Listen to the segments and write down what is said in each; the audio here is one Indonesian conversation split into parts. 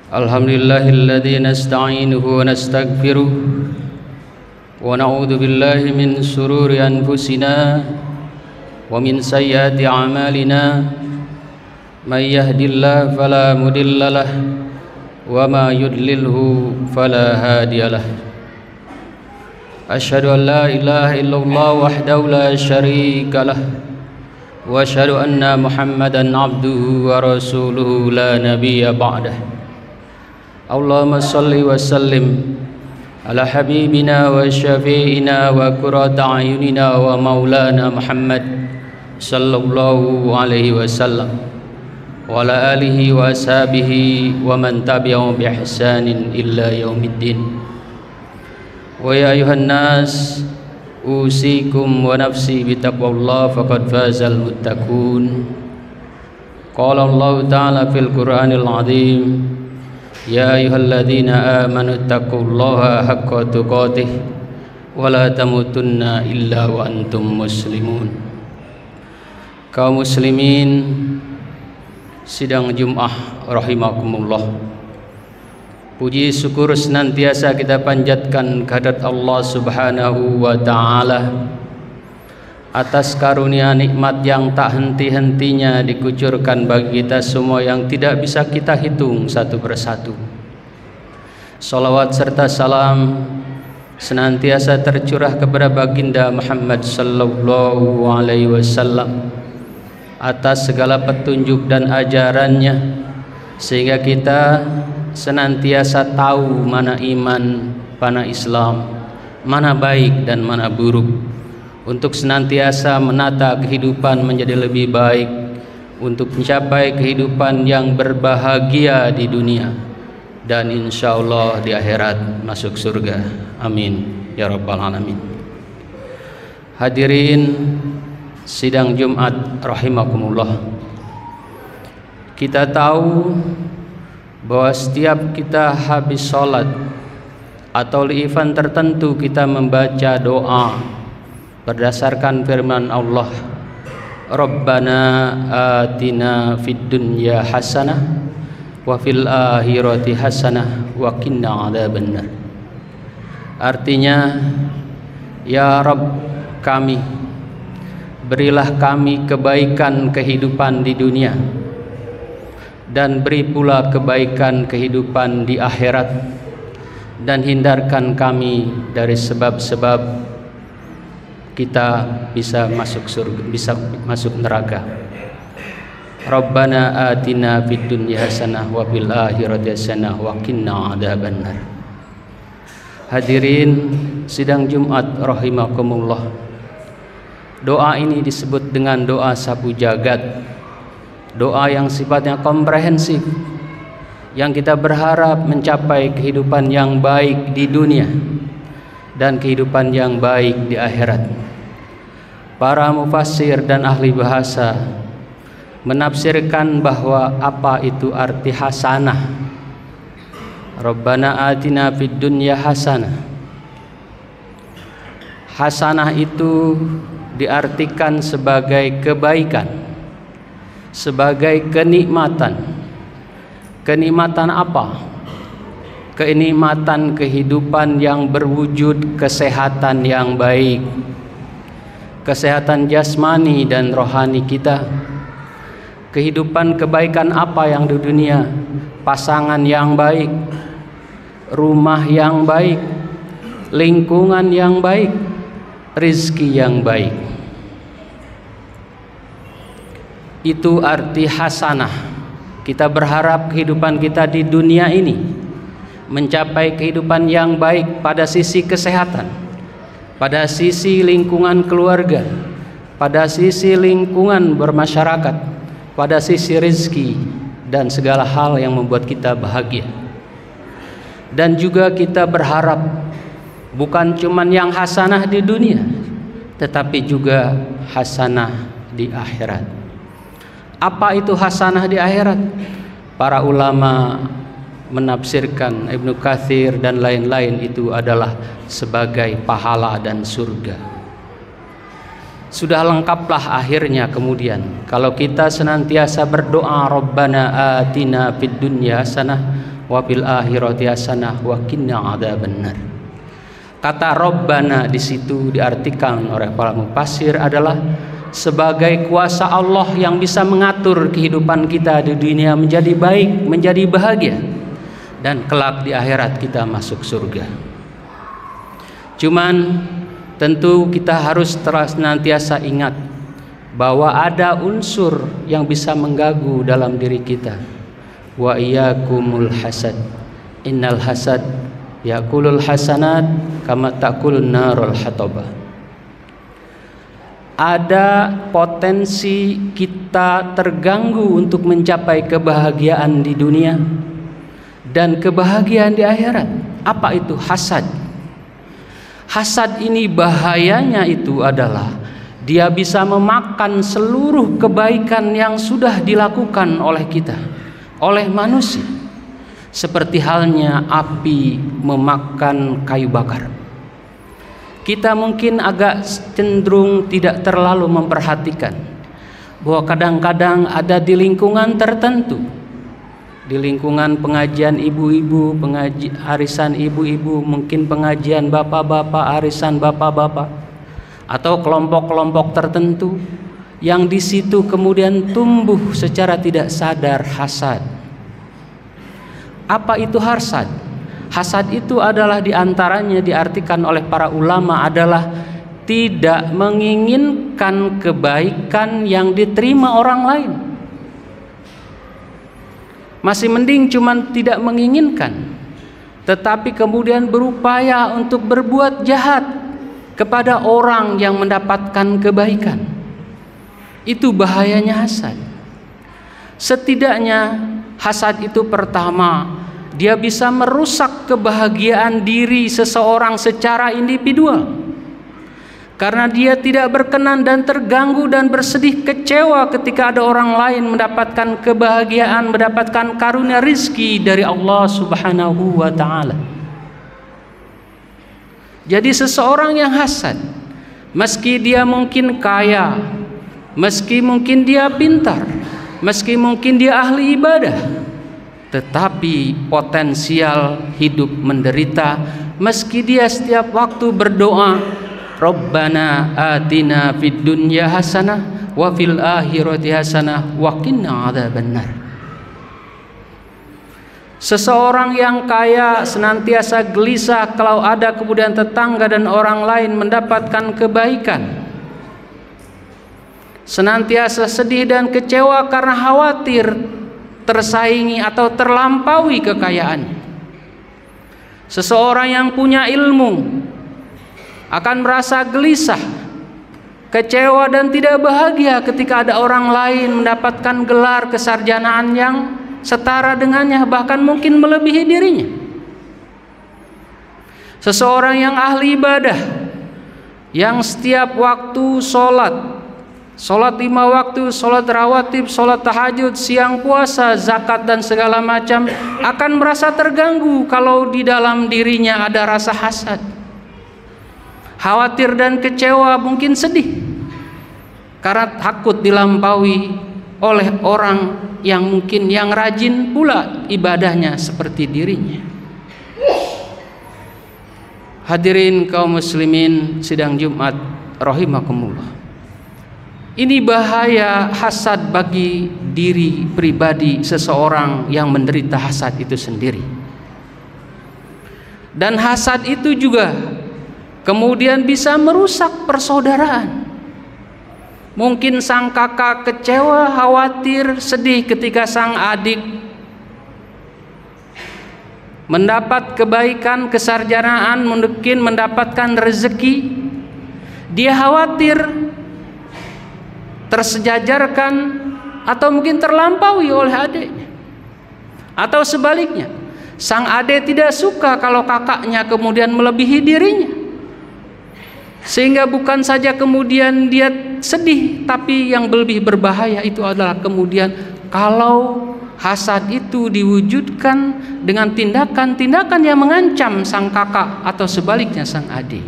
Alhamdulillahilladzi nasta'inuhu wa nastaghfiruh wa na'udzu billahi min shururi anfusina wa min sayyiati a'malina may yahdihillahu fala mudhillalah wa ma yudlilhu fala hadiyalah. Asyhadu an la ilaha illallah wahdahu la syarikalah wa asyhadu anna Muhammadan abduhu wa rasuluhu la nabiyya ba'dah. Allahumma salli wa sallim ala habibina wa syafi'ina wa qurrata a'yunina wa maulana Muhammad sallallahu alaihi wasallam wa ala alihi wa ashabihi wa man tabi'ahum bi ihsanin illa yaumiddin. Wa ya ayuhan nas usikum wa nafsi bi taqwallah faqad fazal muttaqun. Qala Allah ta'ala fil Qur'anil azim, ya ayyuhalladzina amanu taqullaha haqqa tuqatih wa la tamutunna illa wa antum muslimun. Kaum muslimin sidang Jumat rahimakumullah, puji syukur senantiasa kita panjatkan kehadirat Allah Subhanahu wa taala atas karunia nikmat yang tak henti-hentinya dikucurkan bagi kita semua yang tidak bisa kita hitung satu persatu. Salawat serta salam senantiasa tercurah kepada baginda Muhammad sallallahu alaihi wasallam atas segala petunjuk dan ajarannya, sehingga kita senantiasa tahu mana iman, mana Islam, mana baik dan mana buruk, untuk senantiasa menata kehidupan menjadi lebih baik, untuk mencapai kehidupan yang berbahagia di dunia dan insyaallah di akhirat masuk surga. Amin ya rabbal alamin. Hadirin sidang Jumat rahimakumullah, kita tahu bahwa setiap kita habis sholat atau di event tertentu kita membaca doa berdasarkan firman Allah, Rabbana atina fid dunya hasanah wa fil akhirati hasanah wa qina adzabannar. Artinya, ya Rabb kami, berilah kami kebaikan kehidupan di dunia dan beri pula kebaikan kehidupan di akhirat, dan hindarkan kami dari sebab-sebab kita bisa masuk surga, bisa masuk neraka. Rabbana atina fid dunya hasanah wa fil akhirati hasanah wa qina adzabannar. Hadirin sidang Jumat rahimakumullah, doa ini disebut dengan doa sapu jagat, doa yang sifatnya komprehensif, yang kita berharap mencapai kehidupan yang baik di dunia dan kehidupan yang baik di akhirat. Para mufassir dan ahli bahasa menafsirkan bahwa apa itu arti hasanah. Rabbana atina fid dunya hasanah. Hasanah itu diartikan sebagai kebaikan, sebagai kenikmatan. Kenikmatan apa? Kenikmatan kehidupan yang berwujud kesehatan yang baik, kesehatan jasmani dan rohani kita. Kehidupan kebaikan apa yang di dunia? Pasangan yang baik, rumah yang baik, lingkungan yang baik, rizki yang baik. Itu arti hasanah. Kita berharap kehidupan kita di dunia ini mencapai kehidupan yang baik pada sisi kesehatan, pada sisi lingkungan keluarga, pada sisi lingkungan bermasyarakat, pada sisi rezeki dan segala hal yang membuat kita bahagia. Dan juga kita berharap bukan cuman yang hasanah di dunia, tetapi juga hasanah di akhirat. Apa itu hasanah di akhirat? Para ulama menafsirkan Ibnu Katsir dan lain-lain itu adalah sebagai pahala dan surga. Sudah lengkaplah akhirnya kemudian kalau kita senantiasa berdoa, Rabbana atina fid dunya hasanah wa fil akhirati hasanah wa qina adzabannar. Kata Rabbana di situ diartikan oleh para mufassir adalah sebagai kuasa Allah yang bisa mengatur kehidupan kita di dunia menjadi baik, menjadi bahagia, dan kelak di akhirat kita masuk surga. Cuman tentu kita harus senantiasa ingat bahwa ada unsur yang bisa mengganggu dalam diri kita. Wa iyyakumul hasad. Innal hasad yakulul hasanat kama takulun narul hatabah. Ada potensi kita terganggu untuk mencapai kebahagiaan di dunia dan kebahagiaan di akhirat. Apa itu hasad? Hasad ini bahayanya itu adalah dia bisa memakan seluruh kebaikan yang sudah dilakukan oleh kita, oleh manusia. Seperti halnya api memakan kayu bakar. Kita mungkin agak cenderung tidak terlalu memperhatikan bahwa kadang-kadang ada di lingkungan tertentu, di lingkungan pengajian ibu-ibu, arisan ibu-ibu, mungkin pengajian bapak-bapak, arisan bapak-bapak, atau kelompok-kelompok tertentu yang di situ kemudian tumbuh secara tidak sadar hasad. Apa itu hasad? Hasad itu adalah diantaranya diartikan oleh para ulama adalah tidak menginginkan kebaikan yang diterima orang lain. Masih mending cuman tidak menginginkan, tetapi kemudian berupaya untuk berbuat jahat kepada orang yang mendapatkan kebaikan. Itu bahayanya hasad. Setidaknya hasad itu pertama, dia bisa merusak kebahagiaan diri seseorang secara individual. Karena dia tidak berkenan dan terganggu dan bersedih kecewa ketika ada orang lain mendapatkan kebahagiaan, mendapatkan karunia rizki dari Allah Subhanahu wa ta'ala. Jadi seseorang yang hasad, meski dia mungkin kaya, meski mungkin dia pintar, meski mungkin dia ahli ibadah, tetapi potensial hidup menderita meski dia setiap waktu berdoa, Rabbana atina fid dunya hasanah wa fil akhirati hasanah wa qina adzabannar. Seseorang yang kaya senantiasa gelisah kalau ada kemudian tetangga dan orang lain mendapatkan kebaikan. Senantiasa sedih dan kecewa karena khawatir tersaingi atau terlampaui kekayaannya. Seseorang yang punya ilmu akan merasa gelisah, kecewa dan tidak bahagia ketika ada orang lain mendapatkan gelar kesarjanaan yang setara dengannya, bahkan mungkin melebihi dirinya. Seseorang yang ahli ibadah, yang setiap waktu sholat 5 waktu, sholat rawatib, sholat tahajud, siang puasa, zakat dan segala macam, akan merasa terganggu kalau di dalam dirinya ada rasa hasad, khawatir dan kecewa, mungkin sedih karena takut dilampaui oleh orang yang mungkin yang rajin pula ibadahnya seperti dirinya. Hadirin kaum muslimin sidang Jumat rahimakumullah. Ini bahaya hasad bagi diri pribadi seseorang yang menderita hasad itu sendiri. Dan hasad itu juga kemudian bisa merusak persaudaraan. Mungkin sang kakak kecewa, khawatir, sedih ketika sang adik mendapat kebaikan, kesarjanaan, mungkin mendapatkan rezeki. Dia khawatir tersejajarkan atau mungkin terlampaui oleh adiknya. Atau sebaliknya, sang adik tidak suka kalau kakaknya kemudian melebihi dirinya. Sehingga bukan saja kemudian dia sedih, tapi yang lebih berbahaya itu adalah kemudian kalau hasad itu diwujudkan dengan tindakan-tindakan yang mengancam sang kakak atau sebaliknya sang adik.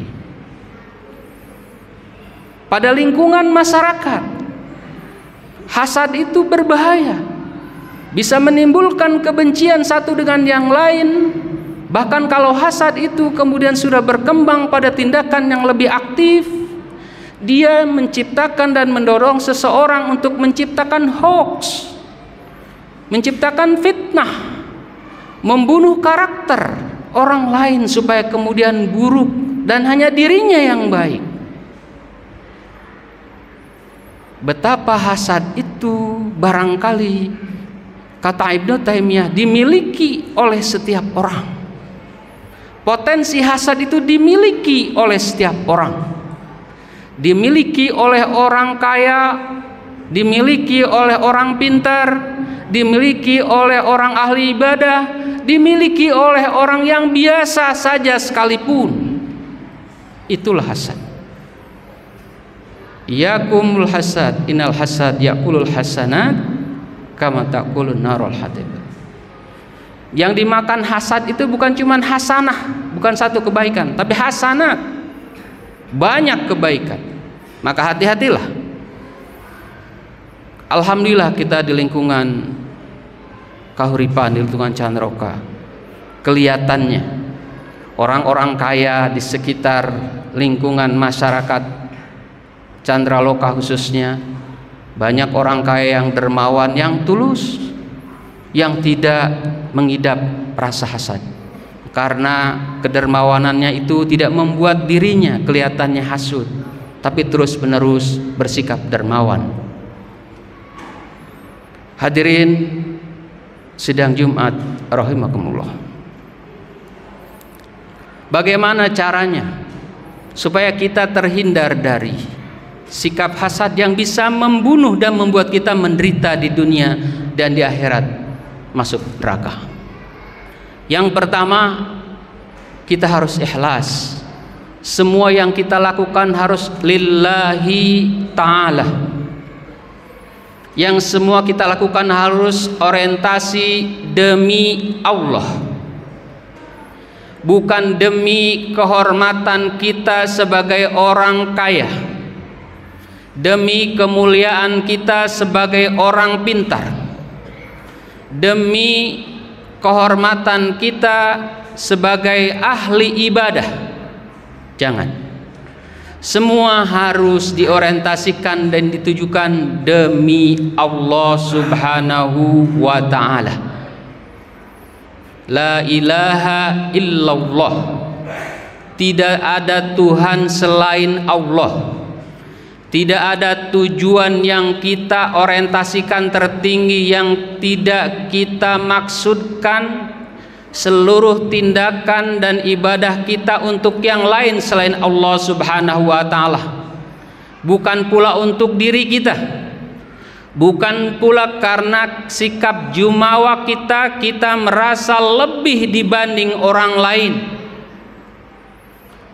Pada lingkungan masyarakat, hasad itu berbahaya, bisa menimbulkan kebencian satu dengan yang lain. Bahkan kalau hasad itu kemudian sudah berkembang pada tindakan yang lebih aktif, dia menciptakan dan mendorong seseorang untuk menciptakan hoax, menciptakan fitnah, membunuh karakter orang lain supaya kemudian buruk dan hanya dirinya yang baik. Betapa hasad itu barangkali, kata Ibnu Taimiyah, dimiliki oleh setiap orang. Potensi hasad itu dimiliki oleh setiap orang, dimiliki oleh orang kaya, dimiliki oleh orang pintar, dimiliki oleh orang ahli ibadah, dimiliki oleh orang yang biasa saja sekalipun. Itulah hasad. Iyakumul hasad, innal hasad yakulul hasanat kama takulun narul hadid. Yang dimakan hasad itu bukan cuma hasanah, bukan satu kebaikan, tapi hasanat, banyak kebaikan. Maka hati-hatilah. Alhamdulillah kita di lingkungan Kahuripan, di lingkungan Chandroka, kelihatannya orang-orang kaya di sekitar lingkungan masyarakat Candraloka khususnya, banyak orang kaya yang dermawan, yang tulus, yang tidak mengidap rasa hasad, karena kedermawanannya itu tidak membuat dirinya kelihatannya hasud, tapi terus-menerus bersikap dermawan. Hadirin sidang Jumat rahimakumullah. Bagaimana caranya supaya kita terhindar dari sikap hasad yang bisa membunuh dan membuat kita menderita di dunia dan di akhirat, masuk neraka? Yang pertama, kita harus ikhlas. Semua yang kita lakukan harus lillahi ta'ala. Yang semua kita lakukan harus orientasi demi Allah, bukan demi kehormatan kita sebagai orang kaya, demi kemuliaan kita sebagai orang pintar, demi kehormatan kita sebagai ahli ibadah. Jangan. Semua harus diorientasikan dan ditujukan demi Allah Subhanahu wa ta'ala. La ilaha illallah. Tidak ada Tuhan selain Allah. Tidak ada tujuan yang kita orientasikan tertinggi yang tidak kita maksudkan. Seluruh tindakan dan ibadah kita untuk yang lain selain Allah Subhanahu wa ta'ala. Bukan pula untuk diri kita, bukan pula karena sikap jumawa kita merasa lebih dibanding orang lain,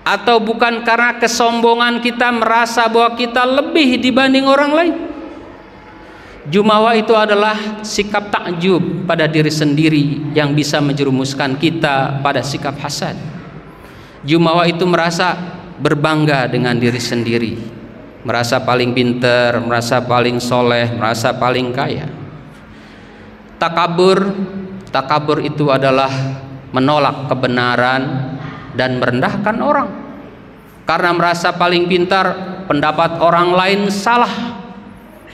atau bukan karena kesombongan kita merasa bahwa kita lebih dibanding orang lain. Jumawa itu adalah sikap takjub pada diri sendiri yang bisa menjerumuskan kita pada sikap hasad. Jumawa itu merasa berbangga dengan diri sendiri, merasa paling pintar, merasa paling soleh, merasa paling kaya. Takabur itu adalah menolak kebenaran dan merendahkan orang. Karena merasa paling pintar, pendapat orang lain salah,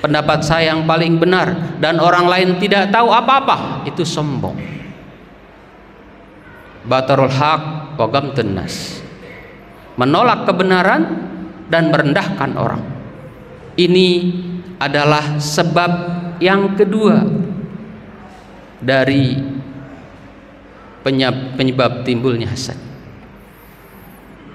pendapat saya yang paling benar dan orang lain tidak tahu apa-apa, itu sombong. Batarul haq wa ghamtun nas, menolak kebenaran dan merendahkan orang. Ini adalah sebab yang kedua dari penyebab timbulnya hasad.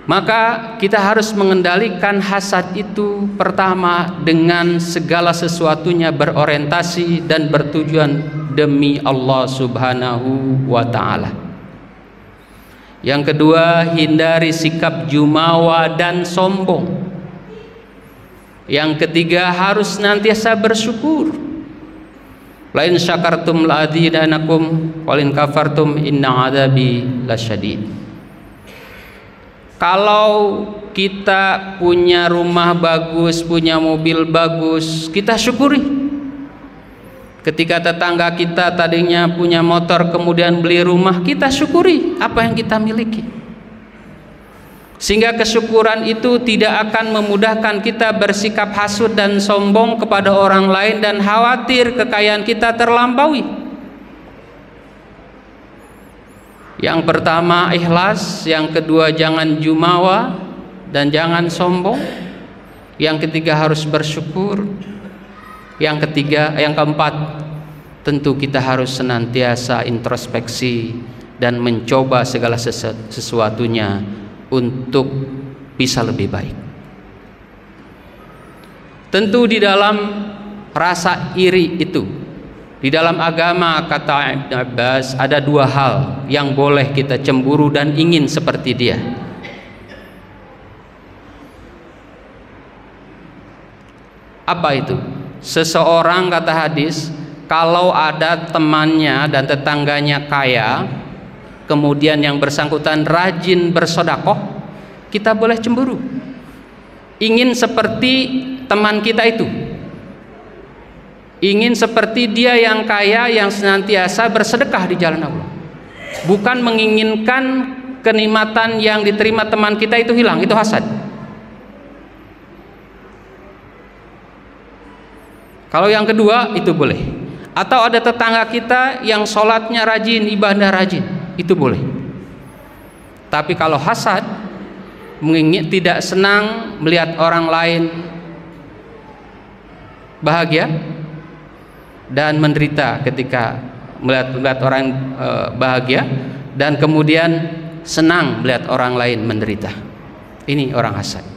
Maka kita harus mengendalikan hasad itu pertama dengan segala sesuatunya berorientasi dan bertujuan demi Allah Subhanahu wa ta'ala. Yang kedua, hindari sikap jumawa dan sombong. Yang ketiga, harus senantiasa bersyukur. La in syakartum la azidanakum wa in kafartum inna adzabi lasyadid. Kalau kita punya rumah bagus, punya mobil bagus, kita syukuri. Ketika tetangga kita tadinya punya motor kemudian beli rumah, kita syukuri apa yang kita miliki. Sehingga kesyukuran itu tidak akan memudahkan kita bersikap hasud dan sombong kepada orang lain dan khawatir kekayaan kita terlampaui. Yang pertama ikhlas, yang kedua jangan jumawa dan jangan sombong, yang ketiga harus bersyukur, yang keempat tentu kita harus senantiasa introspeksi dan mencoba segala sesuatunya untuk bisa lebih baik. Tentu di dalam rasa iri itu, di dalam agama kata Ibn Abbas ada dua hal yang boleh kita cemburu dan ingin seperti dia. Apa itu? Seseorang, kata hadis, kalau ada temannya dan tetangganya kaya, kemudian yang bersangkutan rajin bersodakoh, kita boleh cemburu, ingin seperti teman kita itu, ingin seperti dia yang kaya, yang senantiasa bersedekah di jalan Allah, bukan menginginkan kenikmatan yang diterima teman kita itu hilang. Itu hasad. Kalau yang kedua itu boleh. Atau ada tetangga kita yang sholatnya rajin, ibadah rajin, itu boleh. Tapi kalau hasad, tidak senang melihat orang lain bahagia dan menderita ketika melihat orang bahagia, dan kemudian senang melihat orang lain menderita, ini orang hasad.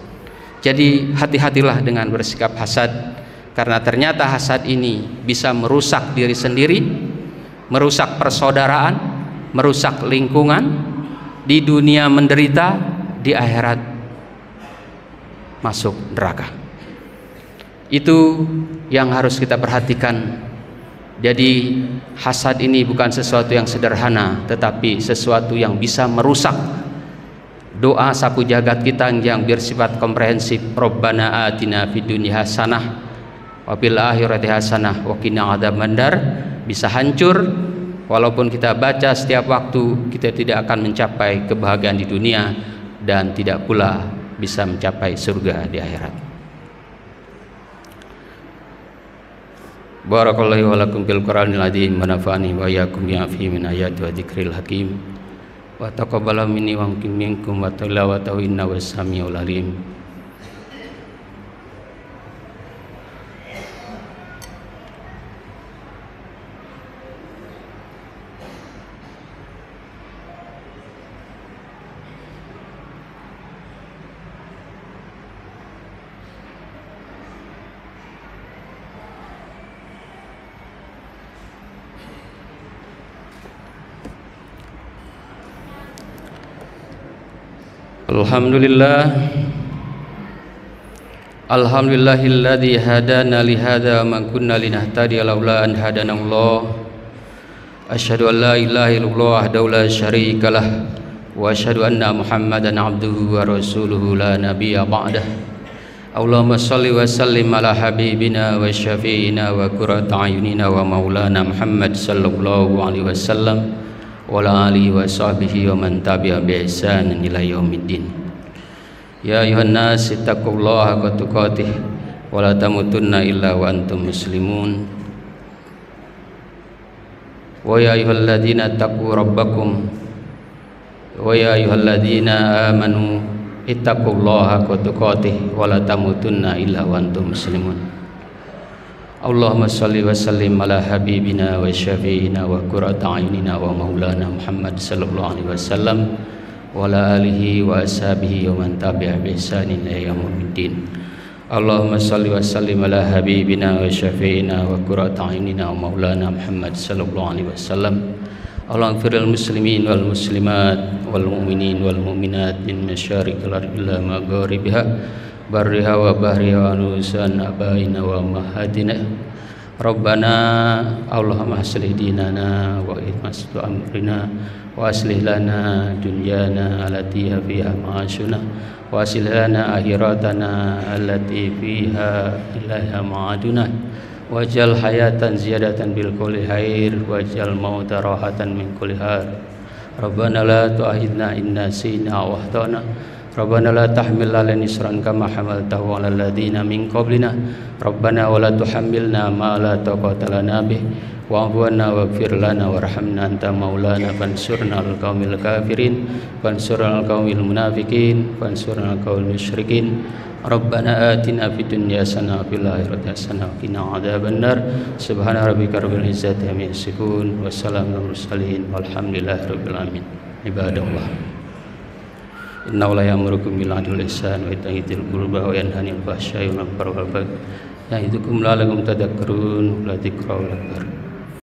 Jadi hati-hatilah dengan bersikap hasad, karena ternyata hasad ini bisa merusak diri sendiri, merusak persaudaraan, merusak lingkungan, di dunia menderita, di akhirat masuk neraka. Itu yang harus kita perhatikan. Jadi hasad ini bukan sesuatu yang sederhana, tetapi sesuatu yang bisa merusak doa sapu jagat kita yang bersifat komprehensif. Rabbana atina fid dunya hasanah wa fil akhirati hasanah wa qina adzabannar, bisa hancur. Walaupun kita baca setiap waktu, kita tidak akan mencapai kebahagiaan di dunia dan tidak pula bisa mencapai surga di akhirat. Barakallahu wa lakum fil Qur'anil azim wa nafa'ani wa iyyakum bima fihi min ayati wa dzikril hakim wa taqabbala minni wa minkum wa tilawatahu innahu was-sami'ul alim. Alhamdulillahilladzi hadana li hadza ma kunna linahtadiya laula an hadanallah. Asyhadu an la ilaha illallah wahdahu la syarikalah wa asyhadu anna Muhammadan abduhu wa rasuluhu la nabiyya ba'dah. Allahumma shalli wa sallim ala habibina wa syafi'ina wa qurrati ayunina wa maulana Muhammad sallallahu alaihi wasallam wa ala alihi wa sahbihi wa man tabi'a bi ihsan ila yaumiddin. Ya ayuhan nas ittaqullaha haqqa tuqatih wa la tamutunna illa wa antum muslimun. Wa ya ayyuhalladzina taqu rabbakum wa ya ayyuhalladzina amanu ittaqullaha haqqa tuqatih wa la tamutunna illa wa antum muslimun. Allahumma salli wa sallim ala habibina wa syafi'ina wa qurrati ayunina wa maulana Muhammad sallallahu alaihi wasallam wa ala alihi wa ashabihi wa man tabi'a bi ihsanin ila yaumiddin. Allahumma salli wa sallim ala habibina wa syafi'ina wa qurrati ayunina wa maulana Muhammad sallallahu alaihi wasallam. Allahumma ighfir lil muslimin wal muslimat wal mu'minin wal mu'minat min masyariqil ardi ila magharibiha barriha wa bahriha wa nusan abaina wa mahadina Rabbana Allahumma aslih dinana wa ihmasdu amrina wa aslih lana dunyana allati fiha ma'ashuna wa aslih lana akhiratana allati fiha ilaiha ma'aduna waj'al hayatan ziyadatan bil kulli khair waj'al mauta rahatan min kulli har. Rabbana la tu'akhidna in nasina aw akhtana Rabbana la tahmil alaina isran kama hamaltahu 'alal ladzina min qablina Rabbana wa la tuhammilna ma la taqata lana bih wa'fu 'anna waghfir lana warhamna anta maulana fansurna 'alal qaumil kafirin fansurna 'alal qaumil munafiqin fansurna 'alal qaumil musyrikin. Rabbana atina fid dunya hasanah wa fil akhirati hasanah wa qina adzabannar. Subhana rabbika rabbil izzati amma yasifun wa salamun alal mursalin walhamdulillahi rabbil alamin. Ibadallah, innallaha ya'murukum bil 'adli wal ihsani wa ita'i dzil qurba wa yanha 'anil fahsya'i wal munkari wal baghi ya'idukum la'allakum tadhakkarun. La dzikra akbar.